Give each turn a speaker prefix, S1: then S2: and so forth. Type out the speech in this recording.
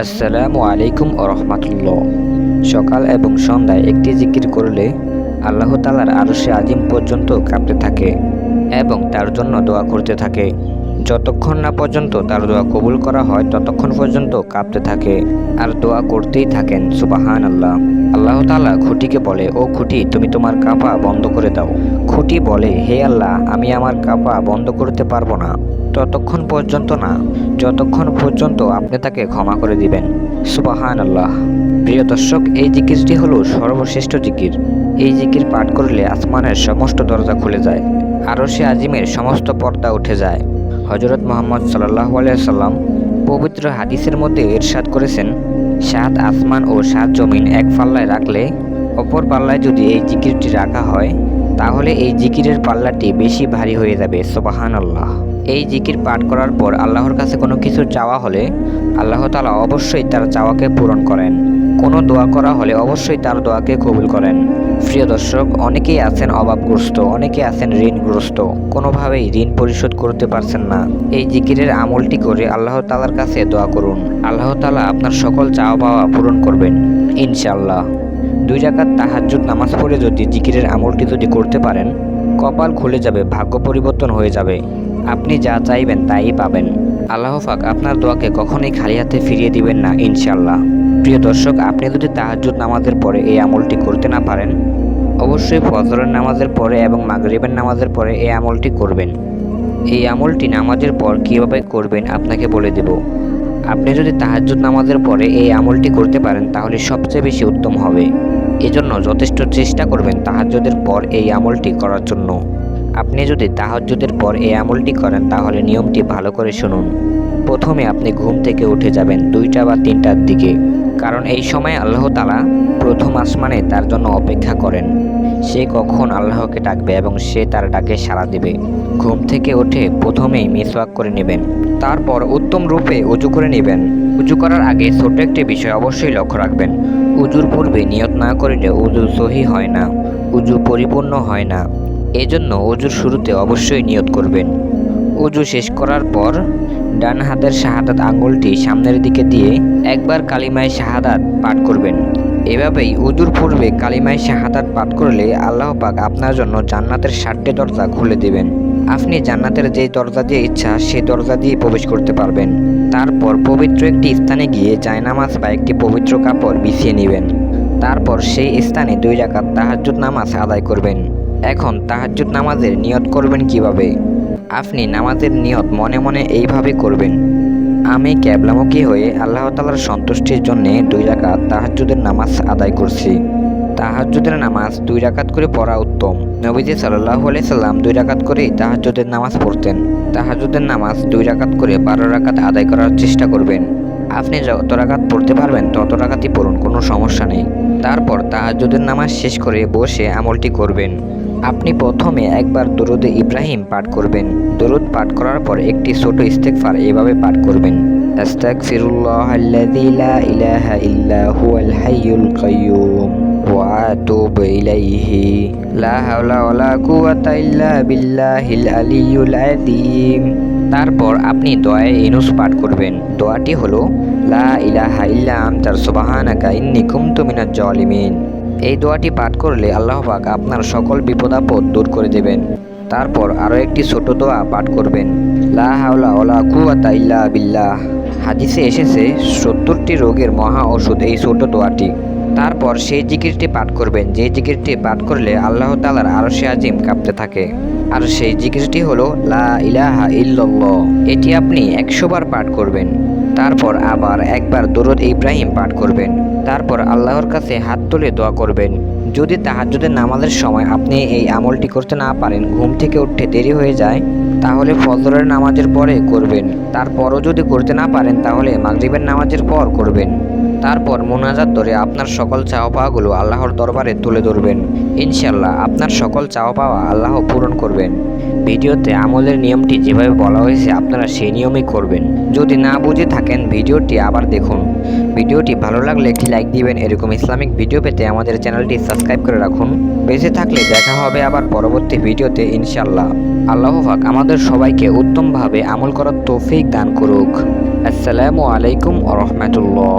S1: আসসালামু আলাইকুম ওরহমাতুল্লাহ। সকাল এবং সন্ধ্যায় একটি জিকির করলে আল্লাহ তাআলার আরশে আজিম পর্যন্ত কাঁপতে থাকে এবং তার জন্য দোয়া করতে থাকে। যতক্ষণ না পর্যন্ত তার দোয়া কবুল করা হয় ততক্ষণ পর্যন্ত কাঁপতে থাকে আর দোয়া করতেই থাকেন। সুবহানাল্লাহ। আল্লাহ তাআলা খুঁটিকে বলে, ও খুঁটি, তুমি তোমার কাঁপা বন্ধ করে দাও। খুঁটি বলে, হে আল্লাহ, আমি আমার কাঁপা বন্ধ করতে পারবো না ততক্ষণ পর্যন্ত না, যতক্ষণ পর্যন্ত আপনি তাকে ক্ষমা করে দিবেন। সুবহানাল্লাহ। প্রিয় দর্শক, এই জিকিরটি হলো সর্বশ্রেষ্ঠ জিকির। এই জিকির পাঠ করলে আসমানের সমস্ত দরজা খুলে যায়, আরশে আজিমের সমস্ত পর্দা উঠে যায়। হযরত মুহাম্মদ সাল্লাল্লাহু আলাইহি সাল্লাম পবিত্র হাদিসের মধ্যে ইরশাদ করেছেন, 7 আসমান ও 7 জমিন এক পাল্লায় রাখলে অপর পাল্লায় যদি এই জিকিরটি রাখা হয় তাহলে এই জিকিরের পাল্লাটি বেশি ভারী হয়ে যাবে। সুবহানাল্লাহ। এই জিকির পাঠ করার পর আল্লাহর কাছে কোনো কিছু চাওয়া হলে আল্লাহ তাআলা অবশ্যই তার চাওয়াকে পূরণ করেন। কোনো দোয়া করা হলে অবশ্যই তার দোয়াকে কবুল করেন। প্রিয় দর্শক, অনেকেই আছেন অভাবগ্রস্ত, অনেকে আছেন ঋণগ্রস্ত, কোনোভাবেই ঋণ পরিশোধ করতে পারছেন না। এই জিকিরের আমলটি করে আল্লাহ তাআলার কাছে দোয়া করুন। আল্লাহ তাআলা আপনার সকল চাওয়া পাওয়া পূরণ করবেন ইনশাআল্লাহ। 2 রাকাত তাহাজ্জুদ নামাজ পড়ে যদি জিকিরের আমলটি যদি করতে পারেন, কপাল খুলে যাবে, ভাগ্য পরিবর্তন হয়ে যাবে। আপনি যা চাইবেন তাই পাবেন। আল্লাহ পাক আপনার দোয়াকে কখনোই খালি হাতে ফিরিয়ে দিবেন না ইনশাআল্লাহ। প্রিয় দর্শক, আপনি যদি তাহাজ্জুদ নামাজের পরে এই আমলটি করতে না পারেন, অবশ্যই ফজরের নামাজের পরে এবং মাগরিবের নামাজের পরে এই আমলটি করবেন। এই আমলটি নামাজের পর কীভাবে করবেন আপনাকে বলে দেব। আপনি যদি তাহাজ্জুদ নামাজের পরে এই আমলটি করতে পারেন তাহলে সবচেয়ে বেশি উত্তম হবে। এজন্য যথেষ্ট চেষ্টা করবেন তাহাজ্জুদের পর এই আমলটি করার জন্য। আপনি যদি তাহাজ্জুদের পর এই আমলটি করেন তাহলে নিয়মটি ভালো করে শুনুন। প্রথমে আপনি ঘুম থেকে উঠে যাবেন 2টা বা 3টার দিকে, কারণ এই সময় আল্লাহ তাআলা প্রথম আসমানে তার জন্য অপেক্ষা করেন। সে কখন আল্লাহকে ডাকবে এবং সে তার ডাকে সাড়া দেবে। ঘুম থেকে উঠে প্রথমেই মিসওয়াক করে নেবেন, তারপর উত্তম রূপে উজু করে নেবেন। উজু করার আগে ছোট একটি বিষয় অবশ্যই লক্ষ্য রাখবেন। উজুর পূর্বে নিয়ত না করলে উজু সহি হয় না, উজু পরিপূর্ণ হয় না। এজন্য উজুর শুরুতে অবশ্যই নিয়ত করবেন। উজু শেষ করার পর ডান হাতের শাহাদাত আঙ্গুলটি সামনের দিকে দিয়ে একবার কালিমায়ে শাহাদাত পাঠ করবেন। এভাবেই উজুর পূর্বে কালিমায়ে শাহাদাত পাঠ করলে আল্লাহ পাক আপনার জন্য জান্নাতের 7টি দরজা খুলে দিবেন। আপনি জান্নাতের যে দরজা দিয়ে ইচ্ছা সেই দরজা দিয়ে প্রবেশ করতে পারবেন। তারপর পবিত্র একটি স্থানে গিয়ে জায়নামাজ বা একটি পবিত্র কাপড় বিছিয়ে নেবেন। তারপর সেই স্থানে 2 রাকাত তাহাজ্জুদ নামাজ আদায় করবেন। এখন তাহাজ্জুদ নামাজের নিয়ত করবেন কিভাবে? আপনি নামাজের নিয়ত মনে মনে এইভাবে করবেন, আমি কিবলামুখী হয়ে আল্লাহ তাআলার সন্তুষ্টির জন্য 2 রাকাত তাহাজ্জুদের নামাজ আদায় করছি। তাহাজ্জুদের নামাজ 2 রাকাত করে পড়া উত্তম। নবীজি সাল্লাল্লাহু আলাইহি সাল্লাম 2 রাকাত করেই তাহাজ্জুদের নামাজ পড়তেন। তাহাজ্জুদের নামাজ 2 রাকাত করে 12 রাকাত আদায় করার চেষ্টা করবেন। আপনি যত রাকাত পড়তে পারবেন তত রাকাতই পড়ুন, কোনো সমস্যা নেই। তারপর তাহাজ্জুদের নামাজ শেষ করে বসে আমলটি করবেন। আপনি প্রথমে একবার দরুদে ইব্রাহিম পাঠ করবেন। দরুদ পাঠ করার পর একটি ছোট ইস্তেগফার এভাবে পাঠ করবেন, আস্তাগফিরুল্লাহাল্লাযী লা ইলাহা ইল্লা হুয়াল হাইয়ুল কাইয়্যুম ওয়া আতুবু ইলাইহি লা হাওলা ওয়ালা কুওয়াতা ইল্লা বিল্লাহিল আলিয়্যুল আযীম। তারপর আপনি দোয়ায়ে ইউনুস পাঠ করবেন। দোয়াটি হলো, লা ইলাহা ইল্লা আনতা সুবহানাকা ইন্নী কুনতু মিনাজ জালিমিন। এই দোয়াটি পাঠ করলে আল্লাহ পাক আপনার সকল বিপদ আপদ দূর করে দেবেন। তারপর আরও একটি ছোট দোয়া পাঠ করবেন, লা হাওলা ওয়ালা কুওয়াতা ইল্লা বিল্লাহ। হাদিসে এসেছে 70টি রোগের মহা ওষুধ এই ছোট দোয়াটি। তারপর সেই জিকিরটি পাঠ করবেন, যে জিকিরটি পাঠ করলে আল্লাহ তাআলার আরশে আজিম কাঁপতে থাকে। আর সেই জিকিরটি হলো লা ইলাহা ইল্লাল্লাহ। এটি আপনি 100 বার পাঠ করবেন। তারপর আবার একবার দরুদ ইব্রাহিম পাঠ করবেন। তারপর আল্লাহর কাছে হাত তুলে দোয়া করবেন। যদি তাহাজ্জুদের নামাজের সময় আপনি এই আমলটি করতে না পারেন, ঘুম থেকে উঠতে দেরি হয়ে যায়, তাহলে ফজরের নামাজের পরে করবেন। তারপরও যদি করতে না পারেন তাহলে মাগরিবের নামাজের পর করবেন। তারপর মুনাজাত ধরে আপনার সকল চাওয়া পাওয়াগুলো আল্লাহর দরবারে তুলে ধরবেন। ইনশাআল্লাহ আপনার সকল চাওয়া পাওয়া আল্লাহ পূরণ করবেন। ভিডিওতে আমলের নিয়মটি যেভাবে বলা হয়েছে আপনারা সেই নিয়মই করবেন। যদি না বুঝে থাকেন ভিডিওটি আবার দেখুন। ভিডিওটি ভালো লাগলে একটি লাইক দিবেন। এরকম ইসলামিক ভিডিও পেতে আমাদের চ্যানেলটি সাবস্ক্রাইব করে রাখুন। বেঁচে থাকলে দেখা হবে আবার পরবর্তী ভিডিওতে ইনশাআল্লাহ। আল্লাহ পাক আমাদের সবাইকে উত্তমভাবে আমল করার তৌফিক দান করুক। আসসালামু আলাইকুম ওয়া রাহমাতুল্লাহ।